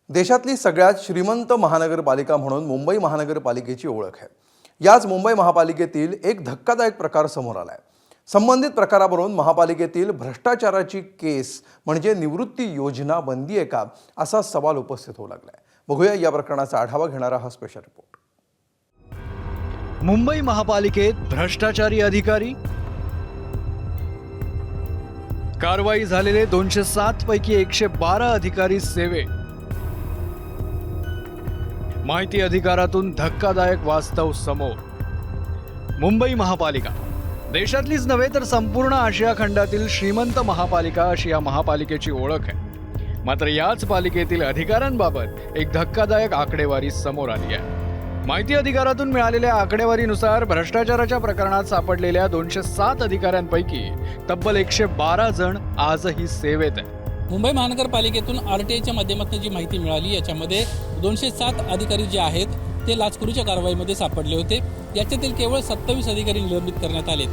देशातली सगळ्यात श्रीमंत महानगरपालिका म्हणून मुंबई महानगरपालिकेची ओळख आहे। याच मुंबई महापालिकेतील एक धक्कादायक प्रकार समोर आलाय। संबंधित प्रकारावरून महापालिकेतील भ्रष्टाचाराची केस म्हणजे निवृत्ती योजना बंदी आहे का असा सवाल उपस्थित होऊ लागलाय। बघूया या प्रकरणाचा आढावा घेणारा हा स्पेशल रिपोर्ट। मुंबई महापालिकेत भ्रष्टाचारी अधिकारी, कारवाई झालेले 207 पैकी 112 अधिकारी सेवे, माहिती अधिकारातून धक्कादायक वास्तव समोर। मुंबई महापालिका देशातलीच नव्हे तर संपूर्ण आशिया खंडातील श्रीमंत महापालिका अशी या महापालिकेची ओळख आहे। मात्र याच पालिकेतील अधिकाऱ्यांबाबत एक धक्कादायक आकडेवारी समोर आली आहे। माहिती अधिकारातून मिळालेल्या आकडेवारीनुसार भ्रष्टाचाराच्या प्रकरणात सापडलेल्या 207 अधिकाऱ्यांपैकी तब्बल 112 जण आजही सेवेत आहेत। मुंबई महानगरपालिकेतून आरटीआयच्या माध्यमातून जी माहिती मिळाली याच्यामध्ये 207 अधिकारी जे आहेत ते लाचखोरीच्या कारवाईमध्ये सापडले होते। याच्यातील केवळ 27 अधिकारी निलंबित करण्यात आले।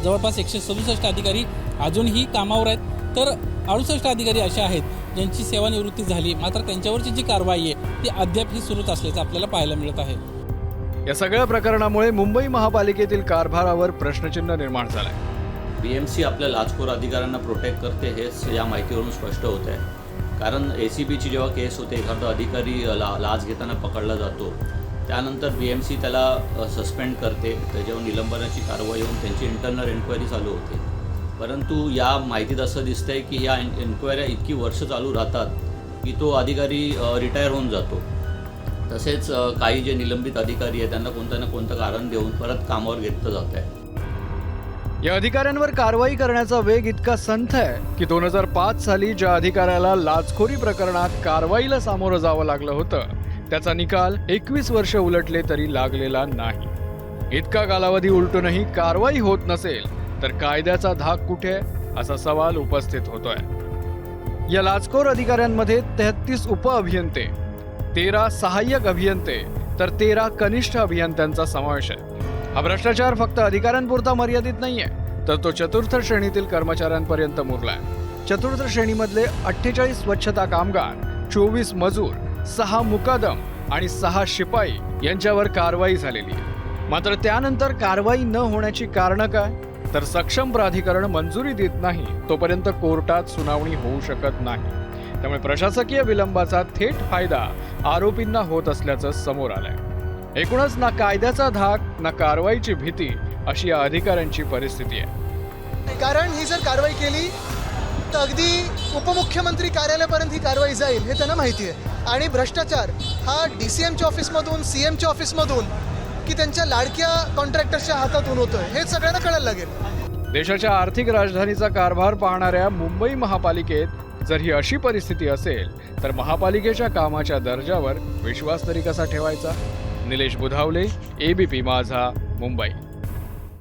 जवळपास 167 अधिकारी अजूनही कामावर आहेत, तर 68 अधिकारी असे आहेत ज्यांची सेवानिवृत्ती झाली, मात्र त्यांच्यावरची जी कारवाई आहे ती अद्याप ही सुरूच असल्याचं आपल्याला पाहायला मिळत आहे। या सगळ्या प्रकरणामुळे मुंबई महापालिकेतील कारभारावर प्रश्नचिन्ह निर्माण झालंय। बीएमसी आपल्या लाचखोर अधिकाऱ्यांना प्रोटेक्ट करते हेच या माहितीवरून स्पष्ट होत आहे। कारण एसीबीची जेव्हा केस होते, एखादा अधिकारी लाच घेताना पकडला जातो, त्यानंतर बीएमसी त्याला सस्पेंड करते, त्याच्यावर निलंबनाची कारवाई होऊन त्यांची इंटरनल एन्क्वायरी चालू होते। परंतु या माहितीत असं दिसतंय की या एन्क्वायऱ्या इतकी वर्ष चालू राहतात की तो अधिकारी रिटायर होऊन जातो। तसेच काही जे निलंबित अधिकारी आहेत त्यांना कोणतं ना कोणतं कारण देऊन परत कामावर घेतलं जात आहे। या अधिकाऱ्यांवर कारवाई करण्याचा वेग इतका संथ आहे की 2005 साली ज्या अधिकाऱ्याला लाचखोरी प्रकरणात कारवाईला सामोरं जावं लागलं होतं त्याचा निकाल 21 वर्ष उलटले तरी लागलेला नाही। इतका कालावधी उलटूनही कारवाई होत नसेल तर कायद्याचा धाक कुठे असा सवाल उपस्थित होतोय। या लाचखोर अधिकाऱ्यांमध्ये 33 उपअभियंते, 13 सहाय्यक अभियंते तर 13 कनिष्ठ अभियंत्यांचा समावेश आहे। हा भ्रष्टाचार फक्त अधिकाऱ्यांपुरता मर्यादित नाहीये, तर तो चतुर्थ श्रेणीतील कर्मचाऱ्यांपर्यंत मुरलाय। चतुर्थ श्रेणीमधले 48 स्वच्छता कामगार, 24 मजूर, 6 मुकादम आणि 6 शिपाई यांच्यावर कारवाई झालेली आहे। मात्र त्यानंतर कारवाई न होण्याची कारणं काय? तर सक्षम प्राधिकरण मंजुरी देत नाही तोपर्यंत कोर्टात सुनावणी होऊ शकत नाही। त्यामुळे प्रशासकीय विलंबाचा थेट फायदा आरोपींना होत असल्याचं समोर आलंय। एकूणच ना कायद्याचा धाक ना कारवाईची भीती अशी या अधिकाऱ्यांची परिस्थिती आहे। कारण ही जर कारवाई केली तर अगदी उपमुख्यमंत्री कार्यालयापर्यंत ही कारवाई जाईल हे त्यांना माहिती आहे। आणि भ्रष्टाचार हा DCMच्या ऑफिसमधून, CMच्या ऑफिसमधून की त्यांच्या लाडक्या कॉन्ट्रॅक्टर्सच्या हातातून होतोय हे सगळ्यांना कळायला लागेल। देशाच्या आर्थिक राजधानीचा कारभार पाहणाऱ्या मुंबई महापालिकेत जर ही अशी परिस्थिती असेल तर महापालिकेच्या कामाच्या दर्जावर विश्वास तरी कसा ठेवायचा? निलेश बुधावले, ABP माझा, मुंबई।